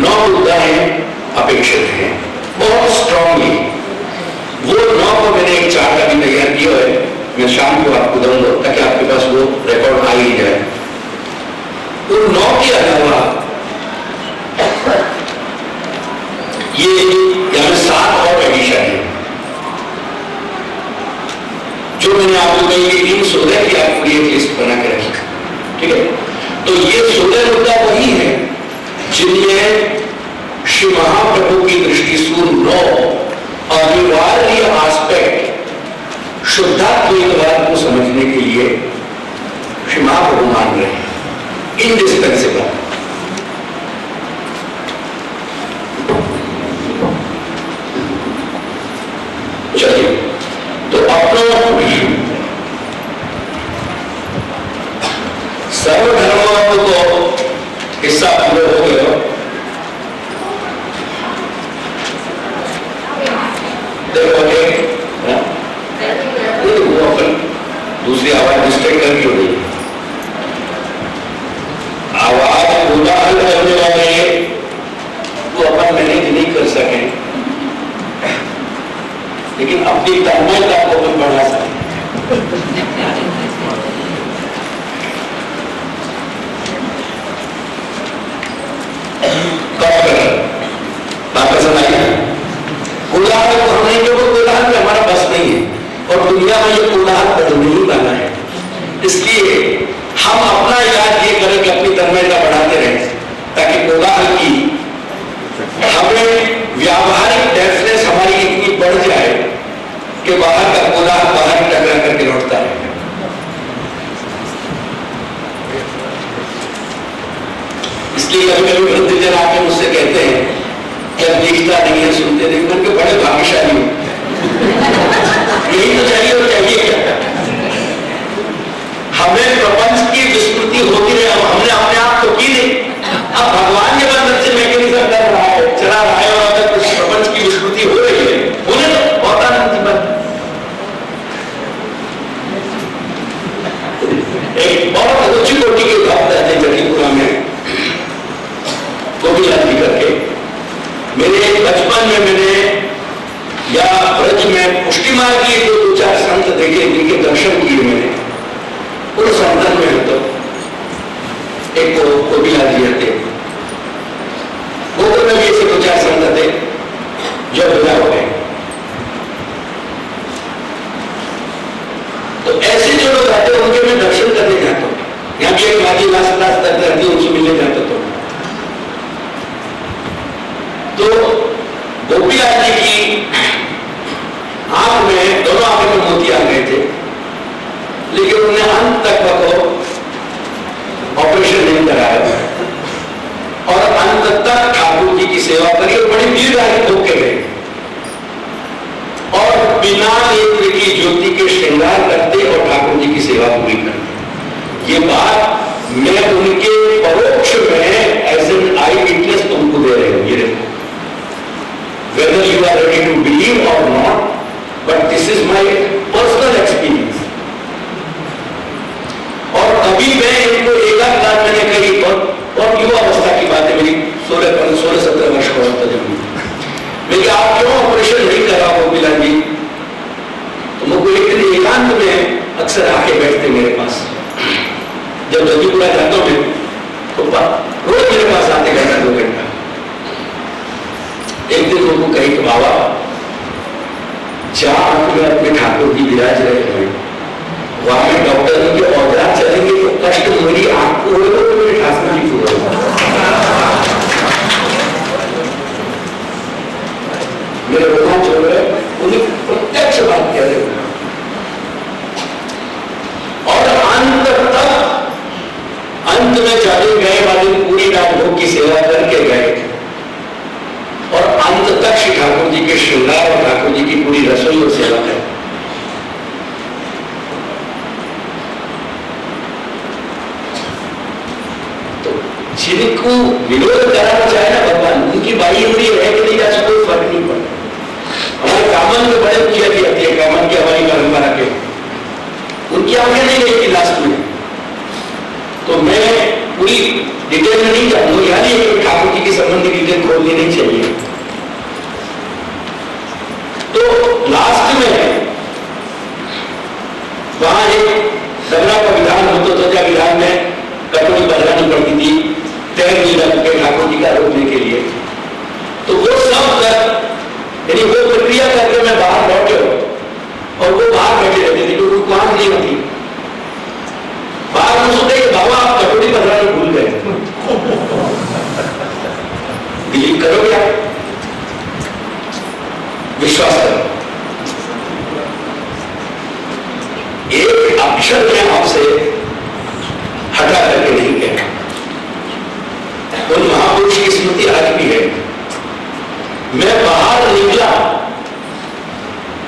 9 मुद्दाएं अपेक्षित हैं बहुत स्ट्रांगली। वो 9 को मैंने एक चार्ट अभी तैयार किया है, मैं शाम को आपको दूंगा ताकि आपके पास वो रिकॉर्ड आ ही जाए। उन 9 के अलावा ये यहाँ 7 और एडिशन है जो मैंने आपको कही इन 16 की आप पूरी एक लिस्ट बना के रखी, ठीक है। तो ये 16 मुद्दा वही है जिनमें श्री महाप्रभु की दृष्टि से 9 अनिवार्य एस्पेक्ट शुद्धात्मवाद को समझने के लिए श्री महाप्रभु मान रहे हैं, इंडिस्पेंसिबल। चलिए, तो अपना सर्वधर्मों को हिस्सा पूरा हो गया। दूसरी आवाज डिस्ट्रैक्ट करनी हो गई, आवाज कोलाहल करने वाले वो अपन मैनेज नहीं कर सके, लेकिन अपनी तन्मयता को अपन बढ़ा सके। बात पसंद आई? कोलाहल को हमने जो कोलाहल में हमारा बस नहीं है और दुनिया में ये कोलाहल बदलने ही वाला है, इसलिए हम अपना इलाज ये करें कि अपनी तन्मयता बढ़ाते रहें ताकि कोलाहल की हमें व्यावहारिक डेफनेस हमारी इतनी बढ़ जाए कि बाहर का कोलाहल बाहर टकरा करके लौटता है। इसलिए कभी कभी वृद्धजन आके मुझसे कहते हैं कि अब दिखता नहीं है, सुनते नहीं, उनके बड़े भाग्यशाली हो। यही तो चाहिए और चाहिए क्या? हमें प्रपंच की विस्मृति होती रहे, हमने अपने आप को की नहीं। अब भगवान के बंदर से मैकेनिज्म कर रहा है, चला रहा है, और अगर कुछ प्रपंच की विस्मृति हो रही है उन्हें तो बहुत आनंद की बात। एक बहुत ऊंची कोटि के उदाहरण थे जटीपुरा में गोपीनाथ जी करके। मेरे बचपन में मैंने या ब्रज में पुष्टि मार्ग की 2-4 संत देखे, जिनके दर्शन किए मैंने। उन संतन में तो एक को गोपीनाथ जी थे, गोकुल में भी ऐसे 2-4 संत थे जो विदा हो गए। तो ऐसे जो लोग आते उनके मैं दर्शन करने जाता हूँ। यहाँ भी एक माजी दास रहती है, उनसे मिलने जाता तो गोपीनाथ जी की आंख में, दोनों आंखों में मोती आ गए थे, लेकिन उन्होंने अंत तक ऑपरेशन नहीं कराया और अंत तक ठाकुर जी की सेवा करी और बड़ी दीर्घायु होके गए और बिना नेत्र की ज्योति के श्रृंगार करते और ठाकुर जी की सेवा पूरी करते। ये बात मैं उनके परोक्ष में एज एन आई विटनेस तुमको दे रहे हूं। ये whether you are ready to believe or not, but this is my personal experience। और कभी मैं इनको एकाध बार मैंने कही, और युवा अवस्था की बात है मेरी, 16-17 वर्ष का होता जब मैं, आप क्यों ऑपरेशन नहीं कर रहा गोपीनाथ जी? तो मुझको एक दिन एकांत में अक्सर आके बैठते मेरे पास, जब जल्दीपुरा जाता हूँ तो रोज मेरे पास आते 1-2 घंटा। एक दिन उनको कही कि बाबा जहां में अपने ठाकुर जी विराज रहे हैं वहां में डॉक्टर जी के औजार चलेंगे तो कष्ट मेरी आंख को होगा तो मेरे ठाकुर जी को होगा। मेरे रोमांच हो गए, उन्हें प्रत्यक्ष बात कह रहे और अंत में चले गए वाले पूरी राजभोग की सेवा करके गए और अंत तक श्री ठाकुर जी के श्रृंगार और ठाकुर जी की पूरी रसोई और सेवा है। तो जिनको विरोध कराना चाहे ना भगवान, उनकी बाई उंगली है कि नहीं, ऐसा कोई फर्क नहीं पड़ता। हमारे कामन में बड़े पूजा की जाती है, कामन की हमारी परंपरा के, उनकी आंखें नहीं गई थी लास्ट में। तो मैं पूरी डिटेल में नहीं जानूंगा, यानी ठाकुर जी जी के संबंधी डिटेल खोलनी नहीं चाहिए। तो लास्ट में वहां एक दमरा का विधान होता था, जब विधान में कटोरी बदलानी पड़ती थी तैर नहीं रख ठाकुर जी का रोकने के लिए। तो वो सब यानी वो प्रक्रिया करके मैं बाहर लौटे और वो बाहर बैठे रहते थे क्योंकि उनको आंख नहीं होती। बाहर सोचे कि बाबा आप कटोरी बदलाना भूल गए, बिलीव करोगे आप? विश्वास करो, एक अक्षर में आपसे हटा करके नहीं कहना। उन महापुरुष की स्मृति आज भी है। मैं बाहर निकला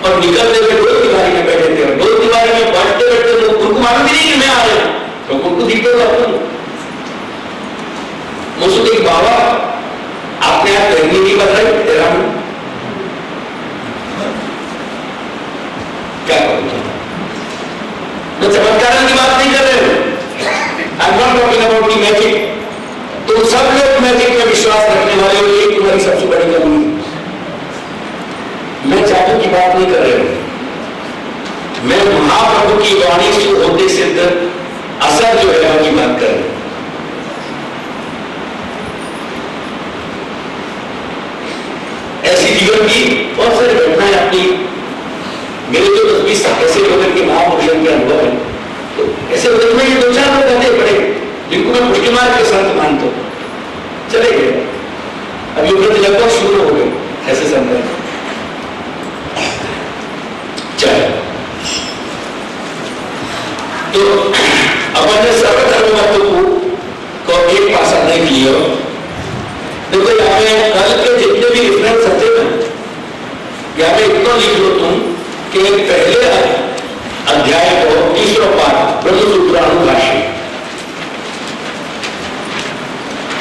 और निकलने में दो दीवारी में बैठे थे और दो दीवारी में बैठते बैठते लोग उनको मालूम नहीं कि मैं आ रहा हूं, तो उनको दिखते मुझे बाबा आपने आप पहननी नहीं बदलाई तेरा क्या करूंगा? मैं चमत्कार की बात नहीं कर रहे हूं, I am not talking about the magic. तो सब लोग मैजिक में विश्वास रखने वाले हो, ये तुम्हारी सबसे बड़ी कमी है। मैं जादू की बात नहीं कर रहा हूं, मैं महाप्रभु की वाणी से होते सिद्ध असर जो है की बात कर रहा हूं। ऐसी जीवन की बहुत सारी घटनाएं अपनी मेरे जो 10-20 ऐसे लोगों के महापुरुषों के अनुभव है, तो ऐसे लोग में ये 2-4 लोग कहते पड़े जिनको मैं पुष्टि मार्ग के संत मानता हूं, चले गए। अब ये व्रत लगभग शुरू हो गए ऐसे संत। चलो तो अपन ने सर्वधर्म को एक पासा देख लिया। देखो यहाँ पे कल के जितने भी रेफरेंस होते हैं यहाँ पे इतना लिख लो तुम कि पहले अध्याय को तीसरा पाठ ब्रह्मसूत्रानुभाष्य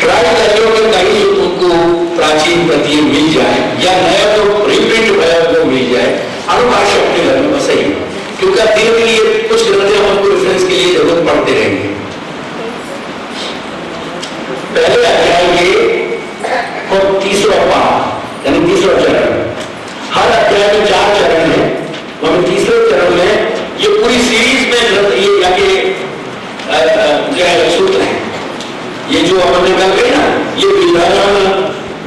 ट्राई करियो कि कहीं तुमको प्राचीन प्रति मिल जाए या नया जो रिप्रिंट हुआ वो मिल जाए। अनुभाष्य अपने घर में बसे ही, क्योंकि अब धीरे धीरे कुछ ग्रंथें हमको रेफरेंस के लिए जरूरत पड़ते रहेंगे। पहले अध्याय के और तीसरा पाठ यानी तीसरा चरण, हर अध्याय में 4 चरण है, और तीसरे चरण में ये पूरी सीरीज में ये जाके जो है सूत्र है। ये जो हमने कल कही ना, ये विधान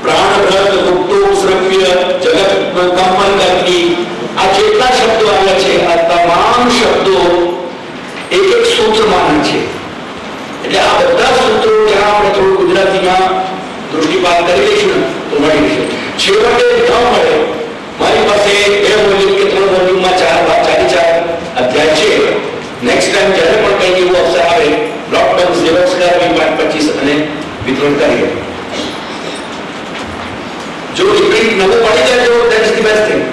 प्राणभ्रत मुक्तो श्रव्य जगत कंपन करती आ જેટલા શબ્દો આવ્યા છે આ તમામ શબ્દો એક એક સૂત્ર માને છે। એટલે આ બધા સૂત્રો જ્યાં આપણે થોડું ગુજરાતીમાં દૃષ્ટિપાત કરી લઈશું ને તો મળી જશે। છેવટે ન મળે મારી પાસે 2 વોલ્યુમ કે 3 વોલ્યુમમાં 4 અધ્યાય છે। નેક્સ્ટ ટાઈમ જ્યારે પણ કંઈ એવું અવસર આવે બ્લોક બંધ ઝેરોક્સ કરાવી 5-25 અને વિતરણ કરીએ। જો રિપીટ નવું પડી જાય તો that is the best thing.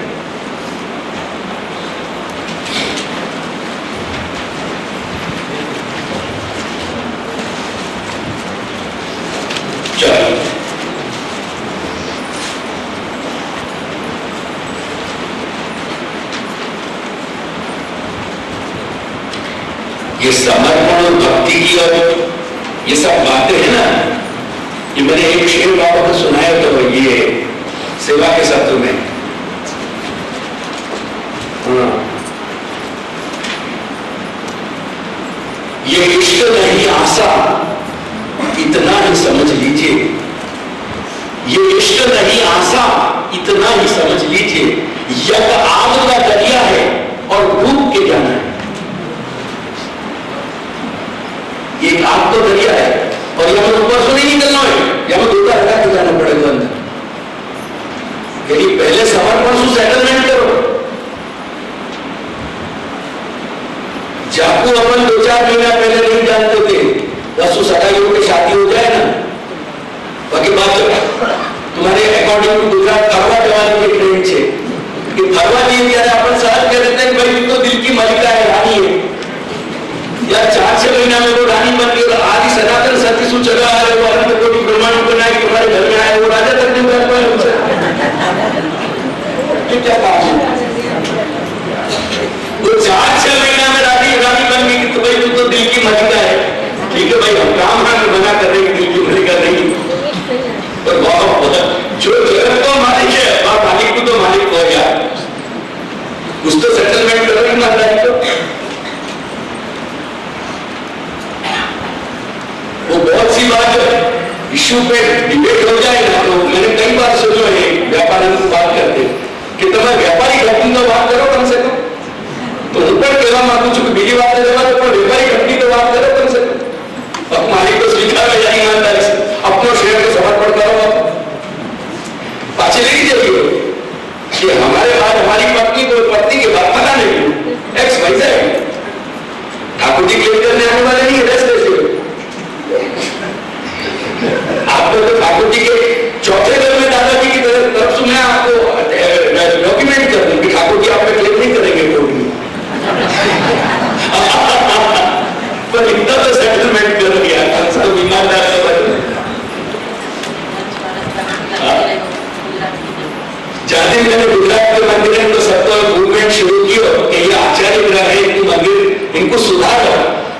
ये समर्पण और भक्ति की और ये सब बातें हैं ना, ये मैंने एक शेर बाबा को सुनाया तो ये सेवा के शब्दों में, ये इष्ट नहीं आशा इतना ही समझ लीजिए, ये इष्ट नहीं आशा इतना ही समझ लीजिए, यज्ञ आग का दरिया है और डूब के जाना है। ये आग तो दरिया है और यहाँ पर ऊपर से नहीं निकलना है, यहाँ पर दूसरा हटा के जाना पड़ेगा अंदर। यदि पहले समर्पण से सेटलमेंट करो। जाकू अपन 2-4 महीना पहले नहीं जानते थे, बस उस सगाइयों की शादी हो जाए ना, बाकी बात तुम्हारे अकॉर्डिंग टू गुजरात फरवा जवानी की ट्रेंड है कि फरवा जी ત્યારે अपन सहज कह देते हैं भाई तू तो दिल की मलिका है, रानी है, या 4-6 महीना में वो रानी बन गई और आदि सनातन सत्य सु चला आ रहे वो अनंत कोटि ब्रह्मांड को नायक तुम्हारे घर में आए वो राजा तक नहीं बैठ पाए उनसे क्या कहा वो 4-6 महीना में रानी बन गई कि भाई तू तो दिल की मलिका है। ठीक है भाई हम काम मना कर रहे हैं दिल की मलिका नहीं, तो इश्यू पे डिबेट हो जाए ना, तो मैंने कई बार सोचो है व्यापारी को बात करते कि तुम्हें व्यापारी घटनी तो बात करो कम से कम, तो ऊपर कहवा मांगू છું કે બીજી વાત નથી જવાનું, પણ व्यापारी घटनी तो बात करो कम से कम। अब मालिक को स्वीकार या ईमानदारी से अपनो शेयर को समर्पण करो, पाछे ले जाइए कि हमारे बाद हमारी पत्नी को पत्नी के बाद पता नहीं x Y Z Thakur ji claim करने आने वाले नहीं है, रेस्ट ऐसे आपको तो ठाकुर जी के चौथे घर में दादाजी की तरफ से मैं आपको डॉक्यूमेंट कर दूं कि ठाकुर जी आप पे क्लेम नहीं करेंगे कोर्ट में पर इतना तो सेटलमेंट कर दिया सब ईमानदार समझ। जाते मैंने गुजरात के मंदिर में तो सबको मूवमेंट शुरू किया कि ये आचार्य ग्रह है, इनको मंदिर इनको सुधारो।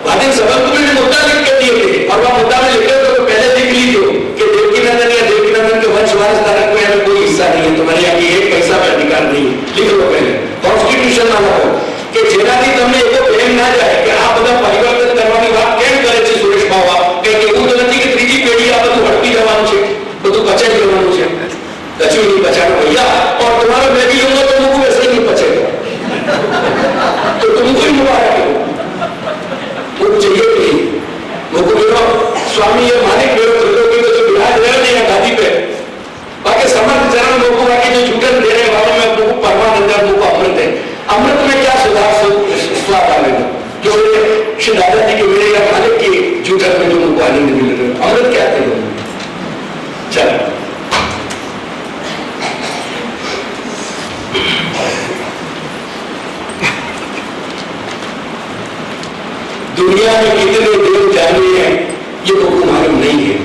वादिन सबक में मुद्दा लिख के दिए थे और वह मुद्दा में लिखे तो पहले लिख लीजिए कि देवकीनंदन या देवकीनंदन के वंश वारिस धारक में हमें कोई हिस्सा नहीं है, तुम्हारे यहाँ की एक पैसा का अधिकार नहीं है, लिख लो पहले कॉन्स्टिट्यूशन में लखो कि જેનાથી તમને એવો ભેમ ના જાય કે આ બધા પરિવર્તન કરવાની વાત કેમ કરે છે સુરેશ બાવા, કે એવું તો નથી કે ત્રીજી પેઢી આ બધું હટકી જવાનું છે, બધું પચાઈ જવાનું છે, કશું નહીં પચાડો भैया, और तुम्हारा मैं भी लूंगा तो मुझको वैसे ही नहीं पचेगा तो तुमको ही मुबारक है, वो चाहिए नहीं मुझको मेरा स्वामी ये मालिक मेरे त्रिलोकी में जो विराज रहे नहीं है गादी पे, बाकी समर्थ चरण मुझको बाकी जो झूठन देने वालों में मुझको परमानंद है, मुझको अमृत है, अमृत में क्या सुधार स्वाद आएगा जो श्री दादाजी के मेरे या मालिक की झूठन में जो मुझको आनंद मिल रहे अमृत क्या थे। चलो दुनिया में कितने देव जाने हैं ये मुझको मालूम नहीं है,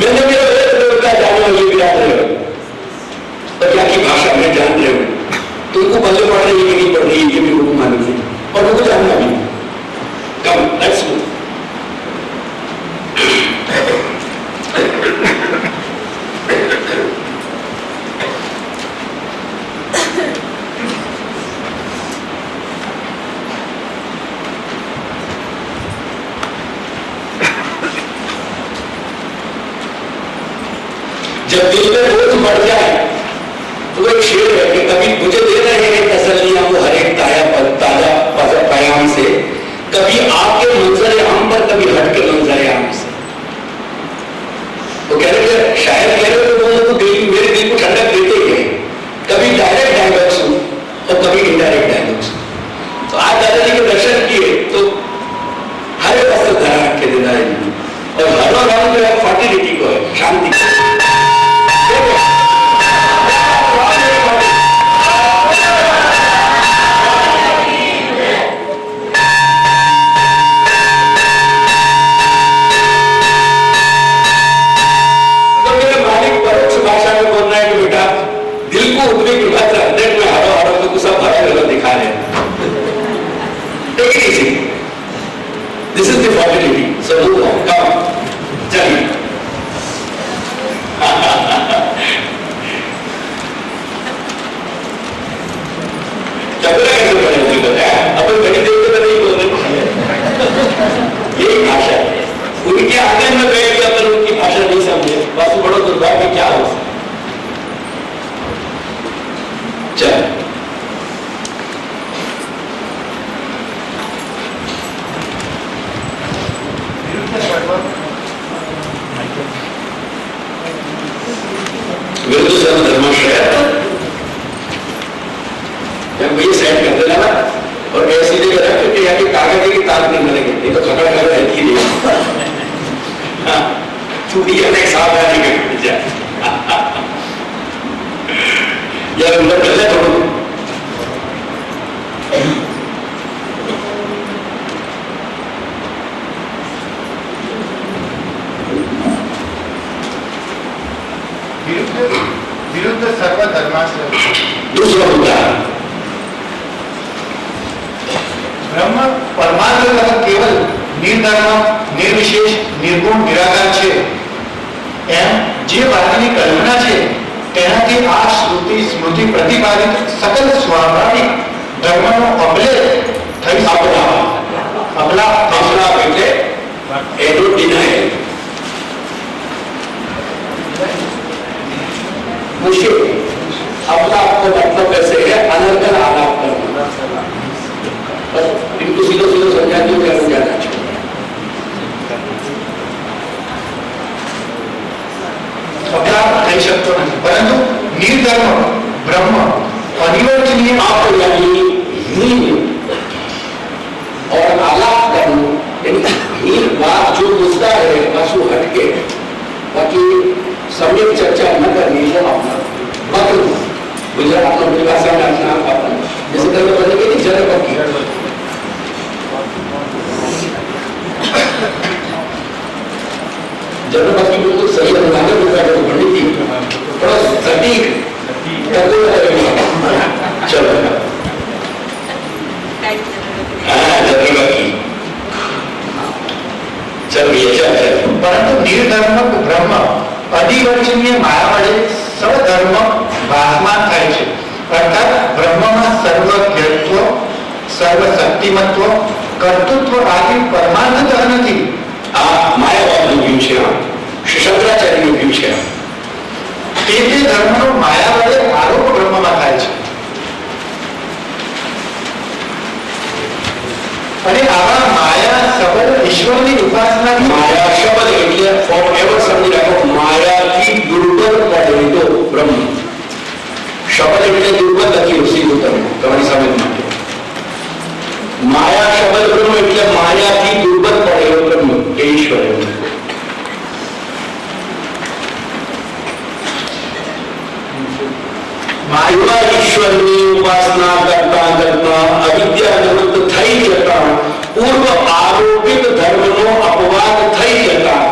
मैंने मेरा एक देवता जाना ये विराट रहे हो और क्या की भाषा में जान रहे हो, तुमको बल्ले पढ़ रही है कि नहीं पढ़ रही है ये भी मुझको मालूम नहीं और मुझको जानना भी कम। Let's go. जब दिल में बोझ बढ़ जाए तो एक शेर है कि कभी मुझे दे रहे हैं तसल्लियां वो हर एक ताजा पैगाम से, कभी आपके मंजर आम पर कभी हट के मंजर आम से। वो कह रहे शायद कह रहे तो वो दिल मेरे दिल को ठंडक देते ही है, कभी डायरेक्ट डायलॉग सुन और कभी इनडायरेक्ट डायलॉग सुन। तो आज दादाजी के दर्शन किए तो हर एक वस्त्र धरा रख के देना है और हर राम जो है फर्टिलिटी को है, शांति को। This is the fertility. So move on. Come. चलिए। चपला कैसे पढ़े मुझे बताया? अपन घड़ी देख के तो नहीं बोल रहे। यही भाषा है। उनके आंगन में बैठ के अपन उनकी भाषा नहीं समझे, बस बड़ो दुर्भाग्य क्या हो। चल। विरुद्ध सर्व धर्माश्रय ये सेट कर देना ना और ऐसी जगह रख के यहाँ के कागज की तार नहीं मिलेंगे, नहीं तो खबर खबर रहती नहीं। हाँ छुट्टी अपने साथ आने के जाए यार अंदर कर ले थोड़ा विरुद्ध सर्व धर्माश्रय। दूसरा मुद्दा ब्रह्म परमात्मा केवल निर्धर्म निर्विशेष निर्गुण निराકાર છે એમ જે વાતની કલ્પના છે તેનાથી આ શ્રુતિ સ્મૃતિ પ્રતિપાદિત સકલ સ્વાભાવિક ધર્મનો અપલેપ થઈ શકે. અપલાપ એટલે એનો ડિનાયલ विषय अपना मतलब कैसे है, अनर्गल आलाप करना। बस इनको सीधो सीधो समझा दियो क्या हो जाना चाहिए। अपराध થઈ શકતો નથી, પરંતુ નિર્ધર્મ બ્રહ્મ અનિવાર્યનીય आप यानी हीन और आलाप करना, हीन बात जो मुद्दा है पासु हटके, बाकी सम्यक चर्चा न करनी है अपना मतलब गुजरात अपना परिभाषा में अपना अपन जैसे कल बोले कि जरा पक्की जरा पक्की बिल्कुल सही अनुमान है तो पंडित जी थोड़ा सटीक कर दो। चलो जरा पक्की चल भैया चल। પરંતુ નિર્ધર્મ બ્રહ્મ અનિવાર્યનીય માયા વડે સર્વધર્મ ભાસમાન થાય છે, અર્થાત બ્રહ્મમાં સર્વજ્ઞત્વ, સર્વશક્તિમત્વ, કર્તૃત્વ આદિ પરમાનંદ નથી। આ માયાવાદનું વ્યૂ છે, શ્રી શંકરાચાર્યનું વ્યૂ છે। તે ધર્મનો માયા વડે આરોપ બ્રહ્મમાં થાય છે અને આવા માયા સબળ ઈશ્વરની ઉપાસના માયા શબ્દ એટલે ફોરએવર સમજી રાખો, માયાથી દુર્બળ પડે તો બ્રહ્મ શબ્દ એટલે દુર્બળ નથી સીધું તમારી સમજ માટે। માયા શબ્દ બ્રહ્મ એટલે માયાથી દુર્બળ પડે બ્રહ્મ એ ઈશ્વર। માયા ઈશ્વરની ઉપાસના કરતા કરતા અવિદ્યા નિવૃત્ત થઈ જતા પૂર્વ આરોપિત ધર્મનો અપવાદ થઈ જતા,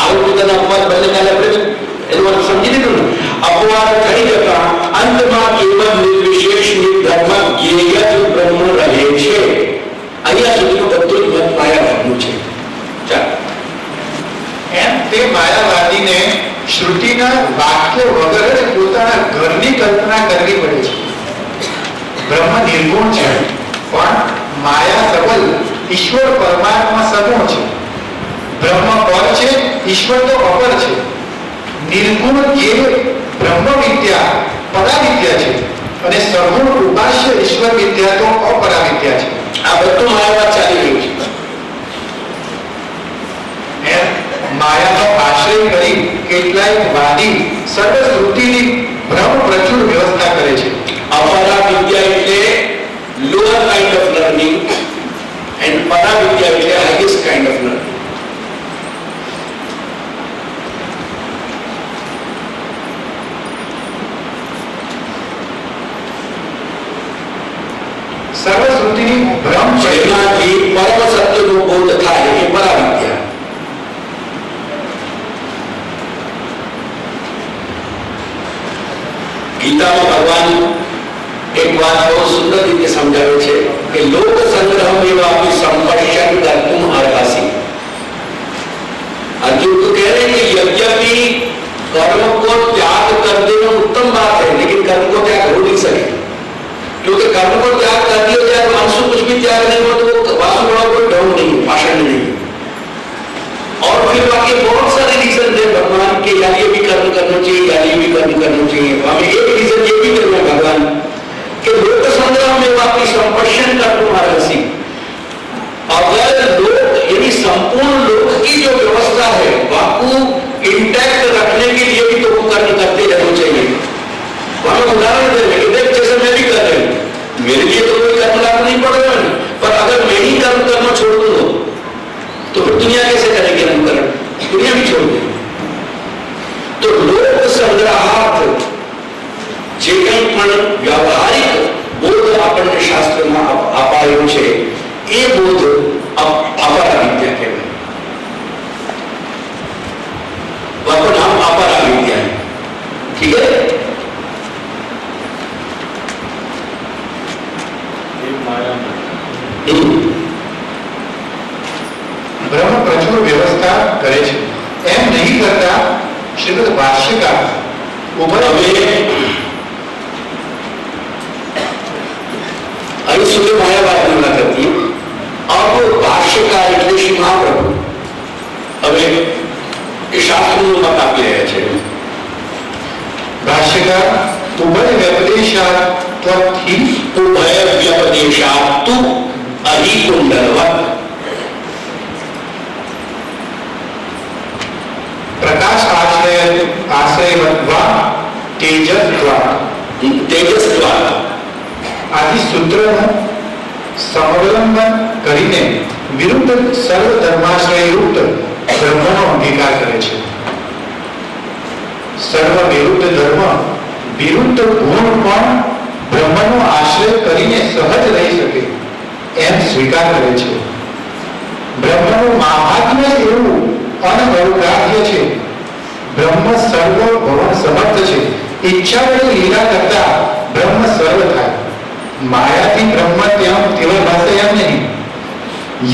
આરોપિત અને અપવાદ બંને કાલે આપણે એનો અર્થ સમજી લીધું ને, અપવાદ થઈ જતા અંતમાં કેવલ નિર્વિશેષ નિર્ધર્મ જ્ઞેય જ બ્રહ્મ રહે છે। અહીંયા સુધીનું બધું જ મત માયાવાદનું છે। ચાલો એમ તે માયાવાદીને શ્રુતિના વાક્ય વગર જ પોતાના ઘરની કલ્પના કરવી પડે છે। બ્રહ્મ નિર્ગુણ છે પણ માયા સબલ, ઈશ્વર પરમાત્મા સગુણ છે। બ્રહ્મ પર છે, ઈશ્વર તો અપર છે। નિર્ગુણ એ બ્રહ્મ વિદ્યા પરાવિદ્યા છે અને સગુણ ઉપાસ્ય ઈશ્વર વિદ્યા તો અપરાવિદ્યા છે। આ બધું માયાવાદ ચાલી રહ્યું છે। એમ માયાનો આશ્રય કરી કેટલાય વાદી સર્વશ્રુતિની ભ્રમ પ્રચુર વ્યવસ્થા કરે છે। અપરા વિદ્યા એટલે lower kind of learning and પરા વિદ્યા એટલે હાઈએસ્ટ કાઇન્ડ ઓફ લર્નિંગ। સર્વશ્રુતિની ભ્રમ જેનાથી પરમ સત્યનો બોધ થાય એ પરા વિદ્યા। ગીતામાં ભગવાન એક વાત બહુ સુંદર રીતે સમજાવે છે કે લોક સંગ્રહ મેવાપી સંપર્શન કર્તુમ अर्हसि। अर्जुन को कह रहे हैं कि यद्यपि कर्म को त्याग कर देना उत्तम बात है, लेकिन कर्म को त्याग हो नहीं सके, क्योंकि कर्म को त्याग कर दिया जाए तो अंशु कुछ भी त्याग नहीं हो तो वासुदेव कोई ढंग नहीं, भाषण नहीं। और फिर बाकी बहुत सारे रीजन है भगवान के, या ये भी कर्म करना चाहिए या ये भी कर्म करना चाहिए। हमें एक रीजन ये भी करना भगवान कि लोक संग्रह में वापी संपर्शन कर तुम्हारा सी, अगर लोक यानी संपूर्ण लोक की जो व्यवस्था है वाकू इंटैक्ट रखने के लिए भी तो कर्म करते रहना चाहिए। हमें उदाहरण दे रहे हैं, जैसे मैं भी कर रही हूँ, मेरे लिए तो कोई कर्म लागू नहीं पड़ रहा है, पर अगर मैं ही कर्म करना छोड़ दूंगा तो फिर दुनिया कैसे करेगी अनुकरण, दुनिया भी छोड़ देगी। तो लोक संग्रहार्थ જે કંઈ પણ વ્યવહારિક બોધ આપણને શાસ્ત્રમાં અપાયો છે એ બોધ અપરા વિદ્યા કહેવાય। આપણું નામ અપરા વિદ્યા, ઠીક है। બ્રહ્મ પ્રચુર વ્યવસ્થા કરે છે। એમ નહીં કરતા શ્રીમદ ભાષ્યકાર ઉપર અહીં સુધી માયાવાદની વાત હતી। अब भाष्यकार એટલે શ્રી મહાપ્રભુ હવે એ શાસ્ત્રનું મત આપી રહ્યા છે। ભાષ્ય ભાષ્યકાર ઉભય વ્યપદેશાત્વથી ઉભય વ્યપદેશાત્તુ અહિકુંડલવત પ્રકાશ આશ્રયવત્વા તેજસ્વા આદિ સૂત્રનું સમવલંબન કરીને વિરુદ્ધ સર્વ ધર્માશ્રયયુક્ત ધર્મનો અંગીકાર કરે છે. સર્વ વિરુદ્ધ ધર્મ વિરુદ્ધ ગુણ પણ બ્રહ્મનો આશ્રય કરીને સહજ રહી શકે એમ સ્વીકાર કરે છે. બ્રહ્મનું મહાત્મ્ય એવું અનવરુગ્રાહ્ય છે. બ્રહ્મ સર્વ ભવન સમર્થ છે. ઈચ્છા વડે લીલા કરતા બ્રહ્મ સર્વ થાય. માયાથી બ્રહ્મ ત્યાં તેવા ભાષે એમ નહીં.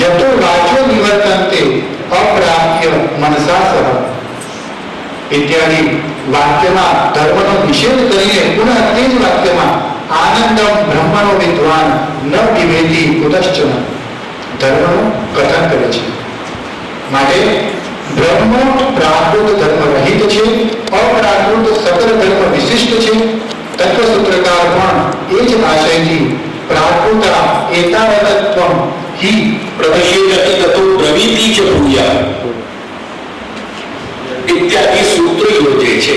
યતો વાચો નિવર્તન્તે અપ્રાપ્ય મનસા સહ ઇત્યાદિ વાક્યમાં ધર્મનો નિષેધ કરીને પુનઃ તે જ વાક્યમાં આનંદમ બ્રહ્મનો વિદ્વાન ન વિવેદી કુતશ્ચન ધર્મનું કથન કરે છે. માટે બ્રહ્મ પ્રાકૃત ધર્મ રહિત છે, અપ્રાકૃત સકલ ધર્મ વિશિષ્ટ છે. તત્વસૂત્રકાર પણ એ જ આશયથી પ્રાકૃતા એતાવત્ત્વમ હિ પ્રતિષેધતિ તતો બ્રવીતિ ચ ભૂયા ઇત્યાદિ સૂત્રો યોજે છે.